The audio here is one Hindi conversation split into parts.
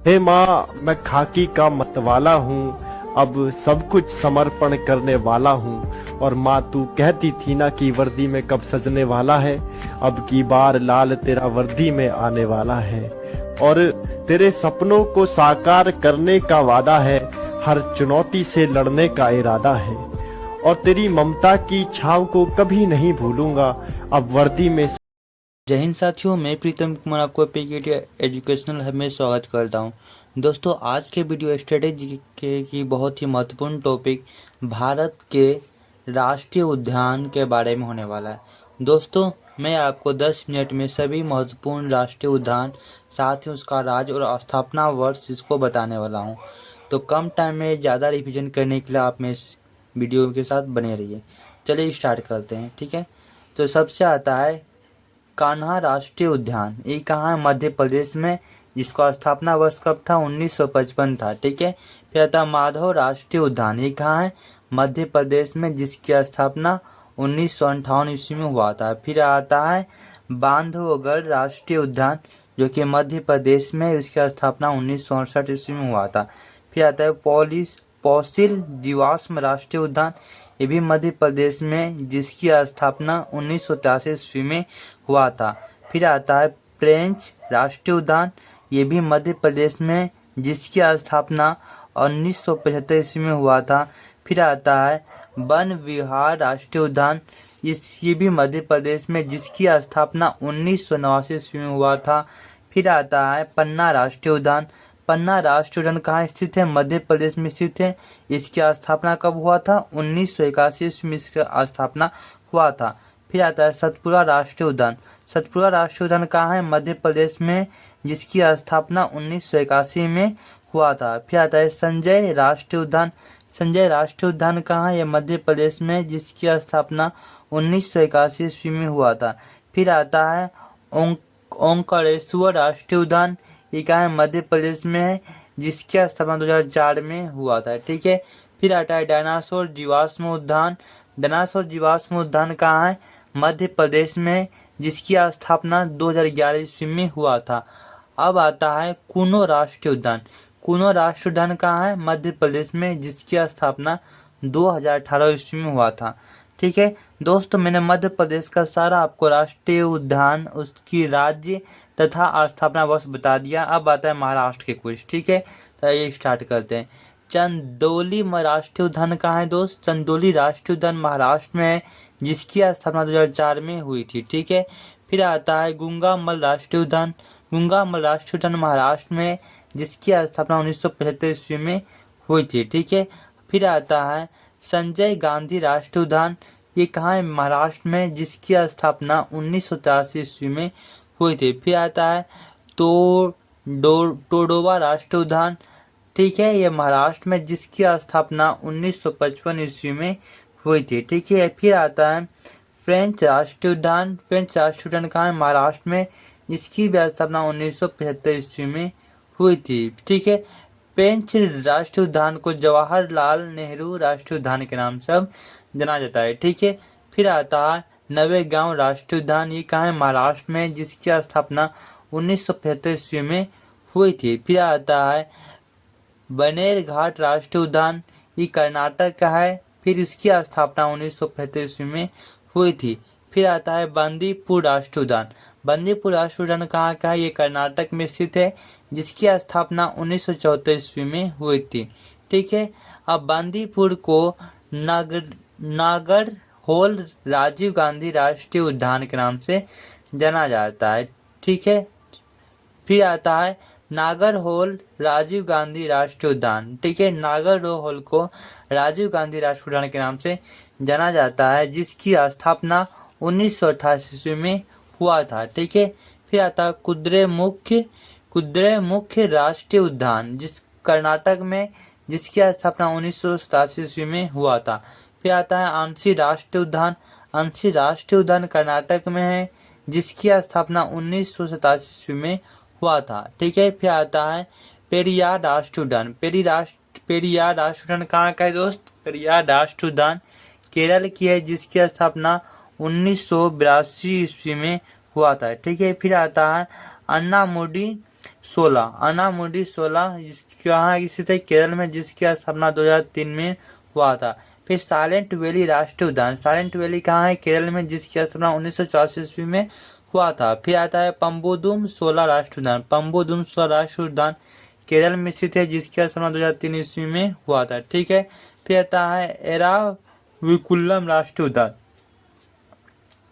हे माँ, मैं खाकी का मतवाला हूँ, अब सब कुछ समर्पण करने वाला हूँ। और माँ, तू कहती थी ना कि वर्दी में कब सजने वाला है, अब की बार लाल तेरा वर्दी में आने वाला है। और तेरे सपनों को साकार करने का वादा है, हर चुनौती से लड़ने का इरादा है। और तेरी ममता की छाव को कभी नहीं भूलूंगा, अब वर्दी में। जय हिंद साथियों, मैं प्रीतम कुमार आपको पीकेटी एजुकेशनल हब में स्वागत करता हूं। दोस्तों, आज के वीडियो स्ट्रेटेजी के की बहुत ही महत्वपूर्ण टॉपिक भारत के राष्ट्रीय उद्यान के बारे में होने वाला है। दोस्तों, मैं आपको 10 मिनट में सभी महत्वपूर्ण राष्ट्रीय उद्यान, साथ ही उसका राज्य और स्थापना वर्ष इसको बताने वाला हूँ। तो कम टाइम में ज़्यादा रिविजन करने के लिए आप मेरे इस वीडियो के साथ बने रहिए। चलिए स्टार्ट करते हैं। ठीक है, तो सबसे आता है कान्हा राष्ट्रीय उद्यान। ये कहाँ है? मध्य प्रदेश में, जिसका स्थापना वर्ष कब था? 1955 था। ठीक है, फिर आता है माधव राष्ट्रीय उद्यान। ये कहाँ है? मध्य प्रदेश में, जिसकी स्थापना 1958 ईस्वी में हुआ था। फिर आता है बांधवगढ़ राष्ट्रीय उद्यान, जो कि मध्य प्रदेश में, उसकी स्थापना 1968 ईस्वी में हुआ था। फिर आता है पौसिल जीवाश्म राष्ट्रीय उद्यान, ये भी मध्य प्रदेश में, जिसकी स्थापना 1983 ईस्वी में हुआ था। फिर आता है पेंच राष्ट्रीय उद्यान, ये भी मध्य प्रदेश में, जिसकी स्थापना 1975 ईस्वी में हुआ था। फिर आता है वन विहार राष्ट्रीय उद्यान, ये भी मध्य प्रदेश में, जिसकी स्थापना 1989 ईस्वी में हुआ था। फिर आता है पन्ना राष्ट्रीय उद्यान। पन्ना राष्ट्रीय उद्यान कहाँ स्थित है? मध्य प्रदेश में स्थित है। इसकी स्थापना कब हुआ था? 1981 ईस्वी में इसकी स्थापना हुआ था। फिर आता है सतपुरा राष्ट्रीय उद्यान। सतपुरा राष्ट्रीय उद्यान कहाँ है? मध्य प्रदेश में, जिसकी स्थापना 1981 में हुआ था। फिर आता है संजय राष्ट्रीय उद्यान। संजय राष्ट्रीय उद्यान कहाँ है? मध्य प्रदेश में, जिसकी स्थापना 1981 ईस्वी में हुआ था। फिर आता है ओंकारेश्वर राष्ट्रीय उद्यान। ये कहाँ है? मध्य प्रदेश में है, जिसकी स्थापना 2004 में हुआ था। ठीक है, फिर आता है डायनासोर जीवाश्म उद्यान। डायनासोर जीवाश्म उद्यान कहाँ है? मध्य प्रदेश में, जिसकी स्थापना 2011 ईस्वी में हुआ था। अब आता है कूनो राष्ट्रीय उद्यान। कूनो राष्ट्रीय उद्यान कहाँ है? मध्य प्रदेश में, जिसकी स्थापना 2018 ईस्वी में हुआ था। ठीक है दोस्तों, मैंने मध्य प्रदेश का सारा आपको राष्ट्रीय उद्यान, उसकी राज्य तथा स्थापना वर्ष बता दिया। अब आता है महाराष्ट्र के कुछ। ठीक है, तो ये स्टार्ट करते हैं। चंदौली राष्ट्रीय उद्यान कहाँ है दोस्त? चंदौली राष्ट्रीय उद्यान महाराष्ट्र में है, जिसकी स्थापना 2004 में हुई थी। ठीक है, फिर आता है गुंगामल राष्ट्रीय उद्यान। गुंगामल राष्ट्रीय उद्यान महाराष्ट्र में, जिसकी स्थापना 1975 ईस्वी में हुई थी। ठीक है, फिर आता है संजय गांधी राष्ट्रीय उद्यान। ये कहाँ है? महाराष्ट्र में, जिसकी स्थापना 1983 ईस्वी में हुई थी। फिर आता है टोडोवा राष्ट्रीय उद्यान। ठीक है, ये महाराष्ट्र में, जिसकी स्थापना 1955 ईस्वी में हुई थी। ठीक है, फिर आता है फ्रेंच राष्ट्रीय उद्यान। फ्रेंच राष्ट्रीय उद्यान कहाँ है? महाराष्ट्र में, इसकी भी स्थापना 1975 ईस्वी में हुई थी। ठीक है, पेंच राष्ट्रीय उद्यान को जवाहरलाल नेहरू राष्ट्रीय उद्यान के नाम से जाना जाता है। ठीक है, फिर आता है नवेगांव राष्ट्रीय उद्यान। ये कहाँ है? महाराष्ट्र में, जिसकी स्थापना 1975 ईस्वी में हुई थी। फिर आता है बनेर घाट राष्ट्रीय उद्यान। ये कर्नाटक का है, फिर इसकी स्थापना 1975 ईस्वी में हुई थी। फिर आता है बंदीपुर राष्ट्रीय उद्यान। बंदीपुर राष्ट्रीय उद्यान कहाँ का है? ये कर्नाटक में स्थित है, जिसकी स्थापना 1974 ईस्वी में हुई थी। ठीक है, अब बंदीपुर को नागर होल राजीव गांधी राष्ट्रीय उद्यान के नाम से जाना जाता है। ठीक है, फिर आता है नागरहोल राजीव गांधी राष्ट्रीय उद्यान। ठीक है, नागरहोल को राजीव गांधी राष्ट्रीय उद्यान के नाम से जाना जाता है, जिसकी स्थापना 1988 ईस्वी में हुआ था। ठीक है, फिर आता है कुद्रेमुख राष्ट्रीय उद्यान, जिस कर्नाटक में, जिसकी स्थापना 1987 ईस्वी में हुआ था। फिर आता है अंशी राष्ट्रीय उद्यान। अंशी राष्ट्रीय उद्यान कर्नाटक में है, जिसकी स्थापना 1987 ईस्वी में हुआ था। ठीक है, फिर आता है पेरियार राष्ट्रीय उद्यान। पेरियार राष्ट्रीय उद्यान कहाँ का है दोस्त? पेरियार राष्ट्रीय उद्यान केरल की है, जिसकी स्थापना 1982 ईस्वी में हुआ था। ठीक है, फिर आता है अन्नामुडी 16 अनामुडी 16 कहाँ स्थित है? केरल में, जिसकी स्थापना 2003 में हुआ था। फिर साइलेंट वैली राष्ट्रीय उद्यान, साइलेंट वैली कहाँ है? केरल में, जिसकी स्थापना 1984 ईस्वी में हुआ था। फिर आता है पंबोदुम 16 राष्ट्रीय उद्यान, पंबोदुम 16 राष्ट्रीय उद्यान केरल में स्थित है, जिसकी स्थापना 2003 ईस्वी में हुआ था। ठीक है। फिर आता है एराविकुलम राष्ट्रीय उद्यान,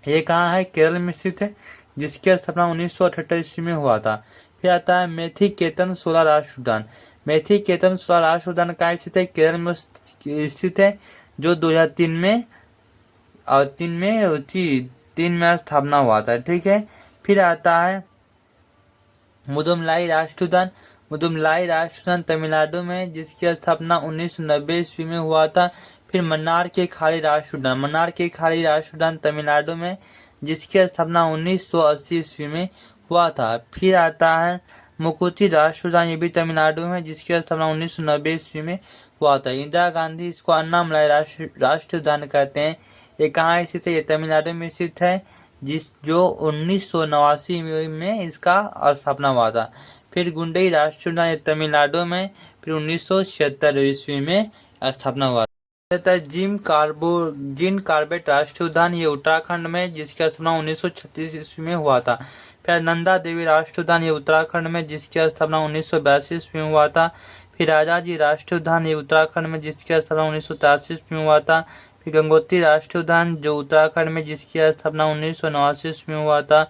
ये कहाँ है? केरल में स्थित है, जिसकी स्थापना 1978 ईस्वी में हुआ था। फिर आता है मेथिकेतन 16 राष्ट्रीय उद्यान, मेथिकेतन 16 राष्ट्रीय उद्यान कहाँ स्थित है? केरल में स्थित है, जो 2003 में और 3 में स्थापना हुआ था। ठीक है। फिर आता है मुदुमलाई राष्ट्रीय उद्यान, मुदुमलाई राष्ट्रीय उद्यान तमिलनाडु में, जिसकी स्थापना 1990 ईस्वी में हुआ था। फिर मन्नार के खाड़ी राष्ट्रीय उद्यान, मन्नार के खाड़ी राष्ट्रीय उद्यान तमिलनाडु में, जिसकी स्थापना 1980 ईस्वी में हुआ था। फिर आता है मुकुति राष्ट्रीय उद्यान, ये भी तमिलनाडु में, जिसकी स्थापना 1990 ईस्वी में हुआ था। इंदिरा गांधी इसको अन्नामलाई राष्ट्रीय उद्यान कहते हैं, ये कहाँ स्थित है? ये तमिलनाडु में स्थित है, जो 1989 में इसका स्थापना हुआ था। फिर गुंडई राष्ट्रीय उद्यान तमिलनाडु में, फिर 1976 ईस्वी में स्थापना हुआ था। जिम कार्बेट राष्ट्रीय उद्यान, ये उत्तराखंड में, जिसकी स्थापना 1936 ईस्वी में हुआ था। फिर नंदा देवी राष्ट्रीय उद्यान, ये उत्तराखंड में, जिसकी स्थापना 1982 ईस्वी में हुआ था। फिर राजा जी राष्ट्रीय उद्यान, ये उत्तराखंड में, जिसकी स्थापना 1983 ईस्वी में हुआ था। फिर गंगोत्री राष्ट्रीय उद्यान, जो उत्तराखंड में, जिसकी स्थापना 1989 ईस्वी में हुआ था।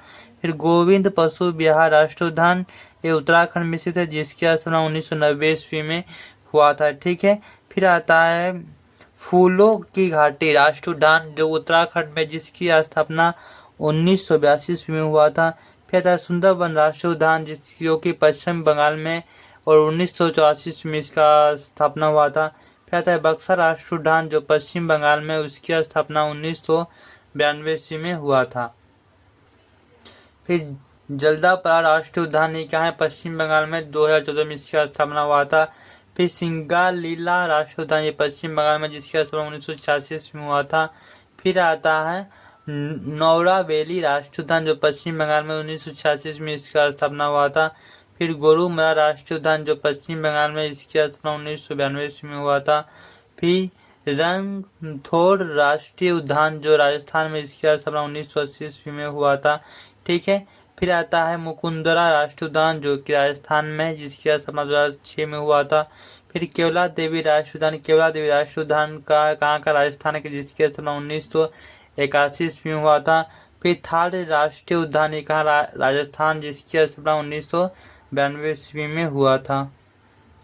फिर गोविंद पशु विहार राष्ट्रीय उद्यान, ये उत्तराखंड में स्थित है, जिसकी स्थापना 1990 ईस्वी में हुआ था। ठीक है। फिर आता है फूलों की घाटी राष्ट्रीय उद्यान, जो उत्तराखंड में, जिसकी स्थापना 1982 ईस्वी में हुआ था। फिर आता है सुंदरबन राष्ट्रीय उद्यान, जो कि पश्चिम बंगाल में, और 1984 में इसका स्थापना हुआ था। फिर आता है बक्सर राष्ट्रीय उद्यान, जो पश्चिम बंगाल में, उसकी स्थापना 1992 ईस्वी में हुआ था। फिर जल्दापारा राष्ट्रीय उद्यान, ये क्या है? पश्चिम बंगाल में, 2014 में इसकी स्थापना हुआ था। फिर सिंगालीला राष्ट्रीय उद्यान, ये पश्चिम बंगाल में, जिसकी स्थापना 1986 ईस्वी में हुआ था। फिर आता है नौरा वैली राष्ट्रीय उद्यान, जो पश्चिम बंगाल में, 1986 में इसका स्थापना हुआ था। फिर गोरुमरा राष्ट्रीय उद्यान, जो पश्चिम बंगाल में, इसकी स्थापना 1992 ईस्वी में हुआ था। फिर रंगथोड़ राष्ट्रीय उद्यान, जो राजस्थान में, इसकी स्थापना 1980 ईस्वी में हुआ था। ठीक है। फिर आता है मुकुंदरा राष्ट्रीय उद्यान, जो कि राजस्थान में, जिसकी स्थापना 2006 में हुआ था। फिर केवला देवी राष्ट्रीय उद्यान, केवला देवी राष्ट्रीय उद्यान का कहाँ का? राजस्थान के, जिसकी स्थापना 1981 ईस्वी में हुआ था। फिर थार राष्ट्रीय उद्यान, ये कहाँ? राजस्थान, जिसकी स्थापना 1992 ईस्वी में हुआ था।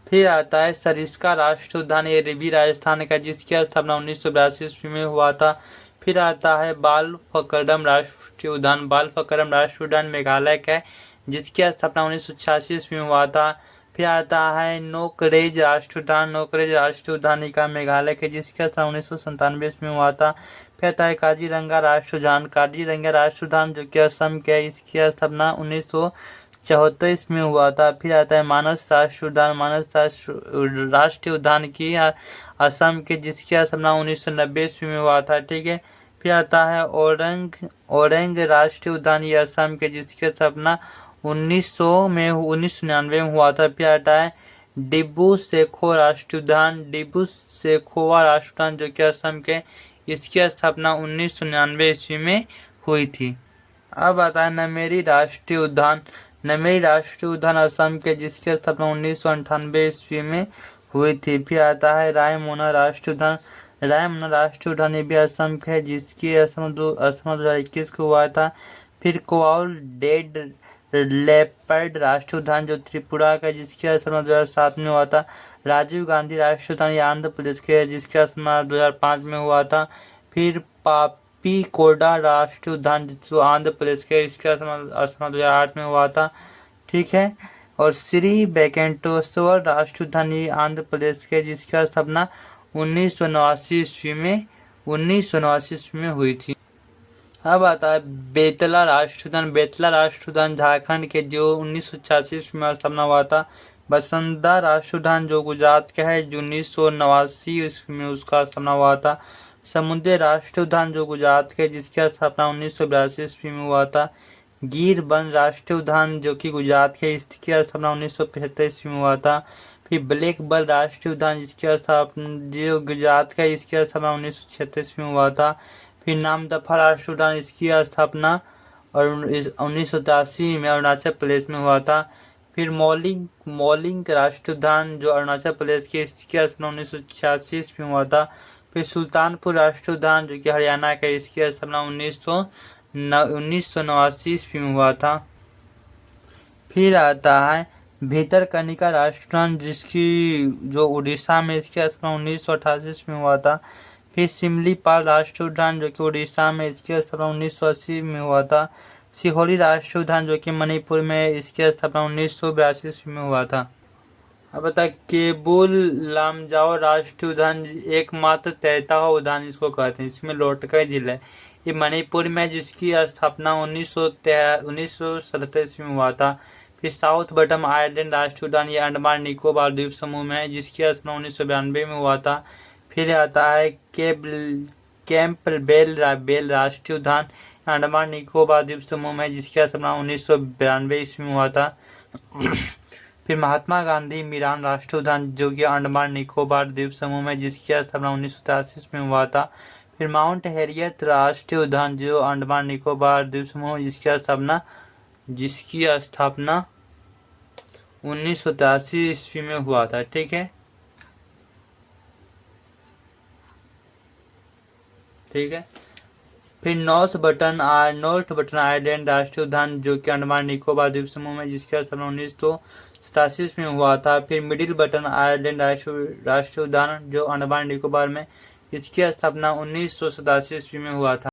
फिर आता है सरिस्का राष्ट्रीय उद्यान, ये भी राजस्थान का, जिसकी स्थापना 1982 ईस्वी में हुआ था। फिर आता है बालफक्रम राष्ट्रीय उद्यान, बालफक्रम राष्ट्रीय उद्यान मेघालय का, जिसकी स्थापना 1986 ईस्वी में हुआ था। फिर आता है नोकरेज राष्ट्रीय उद्यान, नोकरेज राष्ट्रीय उद्यान का मेघालय के, जिसकी स्थापना 1997 ईस्वी में हुआ था। फिर आता है काजीरंगा राष्ट्रीय उद्यान, काजीरंगा राष्ट्रीय उद्यान, जो कि असम के, इसकी स्थापना 1974 में हुआ था। फिर आता है मानस राष्ट्रीय उद्यान, मानस राष्ट्रीय उद्यान की असम के, जिसकी स्थापना 1990 ईस्वी में हुआ था। ठीक है। फिर आता है ओरंग राष्ट्रीय उद्यान, ये असम के, जिसकी स्थापना 1999 में हुआ था। फिर आता है डिब्रू सेखो राष्ट्रीय उद्यान, डिब्रू सेखोवा राष्ट्रीय उद्यान, जो कि असम के, इसकी स्थापना 1999 ईस्वी में हुई थी। अब आता है नमेरी राष्ट्रीय उद्यान, नमेरी राष्ट्रीय उद्यान असम के, जिसकी स्थापना 1998 ईस्वी में हुई थी। फिर आता है रायमोना राष्ट्रीय उद्यान, रायमोना राष्ट्रीय उद्यान, ये भी असम के है, जिसकी स्थापना 2021 को हुआ था। फिर कोआउल डेड लेपर्ड राष्ट्रीय उद्यान, जो त्रिपुरा का, जिसकी स्थापना 2007 में हुआ था। राजीव गांधी राष्ट्रीय उद्यान, ये आंध्र प्रदेश के है, जिसकी स्थापना 2005 में हुआ था। फिर पापीकोडा राष्ट्रीय उद्यान, जो आंध्र प्रदेश के, इसका स्थापना 2008 में हुआ था। ठीक है। और श्री वेंकटेश्वर राष्ट्रीय उद्यान, ये आंध्र प्रदेश के, जिसकी स्थापना 1989 ईस्वी में हुई थी। अब आता है बेतला राष्ट्रीय उद्यान, बेतला राष्ट्रीय उद्यान झारखंड के, जो 1986 ईस्वी में स्थापना हुआ था। बसंदा राष्ट्रीय उद्यान, जो गुजरात का है, जो 1989 ईस्वी में उसका स्थापना हुआ था। समुद्री राष्ट्रीय उद्यान, जो गुजरात के, जिसकी स्थापना 1982 ईस्वी में हुआ था। गिर वन राष्ट्रीय उद्यान जो कि गुजरात के, इसकी स्थापना 1975 ईस्वी में हुआ था। फिर ब्लैक बल राष्ट्रीय उद्यान जिसकी स्थापना जो गुजरात का, इसकी स्थापना 1936 में हुआ था। फिर नामदफा राष्ट्रीय उद्यान, इसकी स्थापना और 1983 में अरुणाचल प्रदेश में हुआ था। फिर मौलिंग राष्ट्रीय उद्यान जो अरुणाचल प्रदेश के, इसकी स्थापना 1986 में हुआ था। फिर सुल्तानपुर राष्ट्रीय उद्यान जो कि हरियाणा का, इसकी स्थापना 1989 ईस्वी में हुआ था। फिर आता है भितरकनिका राष्ट्रीय उद्यान जिसकी जो उड़ीसा में, इसकी स्थापना 1988 में हुआ था। फिर सिमलीपाल राष्ट्रीय उद्यान जो कि उड़ीसा में, इसकी स्थापना 1980 में हुआ था। सिहोरी राष्ट्रीय उद्यान जो कि मणिपुर में, इसकी स्थापना 1982 में हुआ था। अब बता केबुल लामजाओ राष्ट्रीय उद्यान एकमात्र तैरता हुआ उद्यान इसको कहते हैं, इसमें लोटका झील है, ये मणिपुर में, जिसकी स्थापना 1937 में हुआ था। फिर साउथ बटम आइलैंड राष्ट्रीय उद्यान, ये अंडमान निकोबार द्वीप समूह में है, जिसकी स्थापना 1992 में हुआ था। फिर आता है कैंपबेल राष्ट्रीय उद्यान, अंडमान निकोबार द्वीप समूह में, जिसकी स्थापना 1992 ईस्वी में हुआ था। फिर महात्मा गांधी मीरान राष्ट्रीय उद्यान जो कि अंडमान निकोबार द्वीप समूह में, जिसकी स्थापना 1983 में हुआ था। फिर माउंट हैरियट राष्ट्रीय उद्यान जो अंडमान निकोबार द्वीप समूह, जिसकी स्थापना 1983 ईस्वी में हुआ था। ठीक है, फिर नॉर्थ बटन आइलैंड राष्ट्रीय उद्यान जो कि अंडमान निकोबार द्वीप समूह में, जिसकी स्थापना 1987 में हुआ था। फिर मिडिल बटन आइलैंड राष्ट्रीय उद्यान जो अंडमान निकोबार में, इसकी स्थापना 1987 ईस्वी में हुआ था।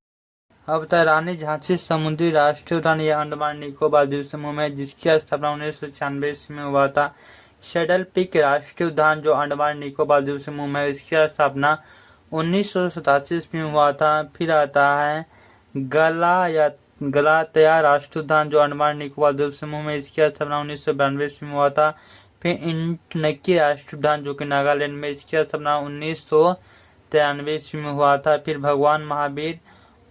अब तक रानी झांसी समुद्री राष्ट्रीय उद्यान यह अंडमान निकोबार द्वीप समूह में, जिसकी स्थापना 1996 ईस्वी में हुआ था। शेडल पीक राष्ट्रीय उद्यान जो अंडमान निकोबार द्वीप समूह में, इसकी स्थापना 1987 ईस्वी में हुआ था। फिर आता है गलातया राष्ट्रीय उद्यान जो अंडमान निकोबार द्वीप समूह में, इसकी स्थापना 1992 ईस्वी में हुआ था। फिर इंटनकी राष्ट्रीय उद्यान जो कि नागालैंड में, इसकी स्थापना 1993 ईस्वी में हुआ था। फिर भगवान महावीर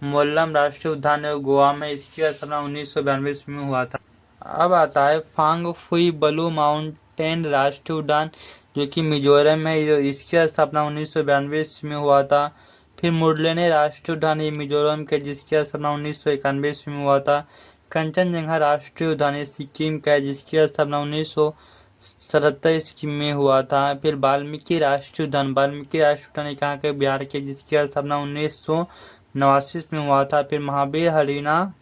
मोल्लम राष्ट्रीय उद्यान गोवा में, इसकी स्थापना 1992 ईस्वी में हुआ था। अब आता है फांग फुई ब्लू माउंटेन राष्ट्रीय उद्यान जो कि मिजोरम में, इसकी स्थापना 1992 ईस्वी में हुआ था। फिर मुरलेने राष्ट्रीय उद्यान ये मिजोरम के, जिसकी स्थापना 1991 ईस्वी में हुआ था। कंचनजंगा राष्ट्रीय उद्यान सिक्किम का है, जिसकी स्थापना 1977 ईस्वी में हुआ था। फिर वाल्मीकि राष्ट्रीय उद्यान कहाँ के, बिहार के, जिसकी स्थापना 1989 में हुआ था। फिर महावीर हरिना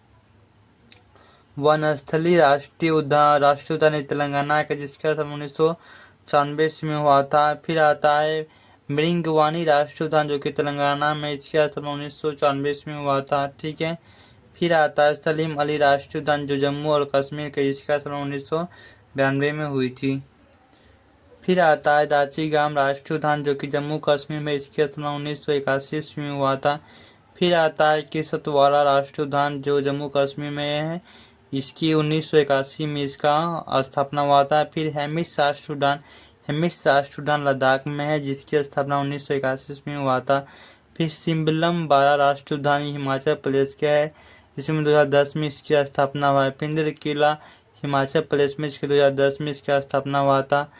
वनस्थली राष्ट्रीय उद्यान तेलंगाना का, जिसका स्थापना 1994 में हुआ था। फिर आता है मृंगवानी राष्ट्रीय उद्यान जो कि तेलंगाना में, इसकी स्थापना 1994 में हुआ था। ठीक है, फिर आता है सलीम अली राष्ट्रीय उद्यान जो जम्मू और कश्मीर के, इसका स्थापना 1992 में हुई थी। फिर आता है दाचीगाम राष्ट्रीय उद्यान जो कि जम्मू कश्मीर में, इसकी स्थापना 1981 में हुआ था। फिर आता है किसतवाड़ा राष्ट्रीय उद्यान जो जम्मू कश्मीर में है, इसकी 1981 में इसका स्थापना हुआ था। फिर हेमिस राष्ट्रीय उद्यान लद्दाख में है, जिसकी स्थापना 1981 में हुआ था। फिर सिम्बलम बारा राष्ट्रीय उद्यान हिमाचल प्रदेश का है, इसमें 2010 में इसकी स्थापना हुआ है। पिंडर किला हिमाचल प्रदेश में, इसके 2010 में इसकी स्थापना हुआ था।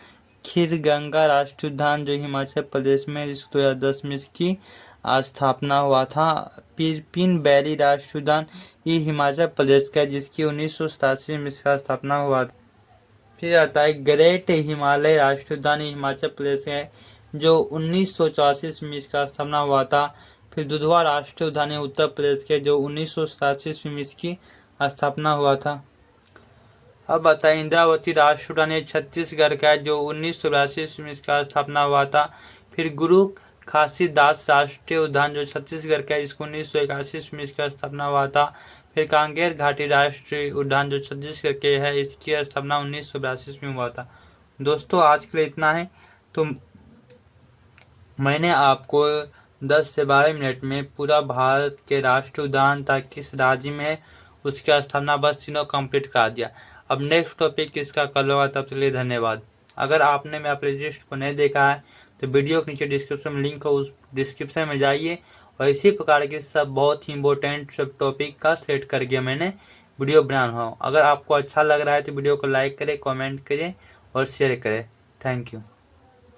खीरगंगा राष्ट्रीय उद्यान जो हिमाचल प्रदेश में, इसको 2010 में इसकी स्थापना हुआ था। पिरपिन वैली राष्ट्रीय उद्यान ये हिमाचल प्रदेश का है, जिसकी 1987 में इसका स्थापना हुआ था। फिर आता है ग्रेट हिमालय राष्ट्रीय उद्यान हिमाचल प्रदेश है, जो 1984 में इसका स्थापना हुआ था। फिर दुधवा राष्ट्रीय उद्यान उत्तर प्रदेश के, जो 1987 में इसकी स्थापना हुआ था। अब बताए इंद्रावती राष्ट्रीय उद्यान छत्तीसगढ़ का है, जो 1982 में इसका स्थापना हुआ था। फिर गुरु खासीदास राष्ट्रीय उद्यान जो छत्तीसगढ़ का है, इसको 1981 में इसका स्थापना हुआ था। फिर कांगेर घाटी राष्ट्रीय उद्यान जो छत्तीसगढ़ के है, इसकी स्थापना 1982 में हुआ था। दोस्तों आज के लिए इतना है। तो मैंने आपको 10 से 12 मिनट में पूरा भारत के राष्ट्रीय उद्यान तक किस राज्य में है उसकी स्थापना बस तीनों कंप्लीट करा दिया। अब नेक्स्ट टॉपिक किसका कर लूँगा, तब तक के लिए धन्यवाद। अगर आपने मेरा प्लेलिस्ट को नहीं देखा है तो वीडियो के नीचे डिस्क्रिप्शन में लिंक है, उस डिस्क्रिप्शन में जाइए और इसी प्रकार के सब बहुत ही इंपॉर्टेंट सब टॉपिक का सेट कर गया मैंने वीडियो बना रहा हूँ। अगर आपको अच्छा लग रहा है तो वीडियो को लाइक करें, कमेंट करें और शेयर करें। Thank you.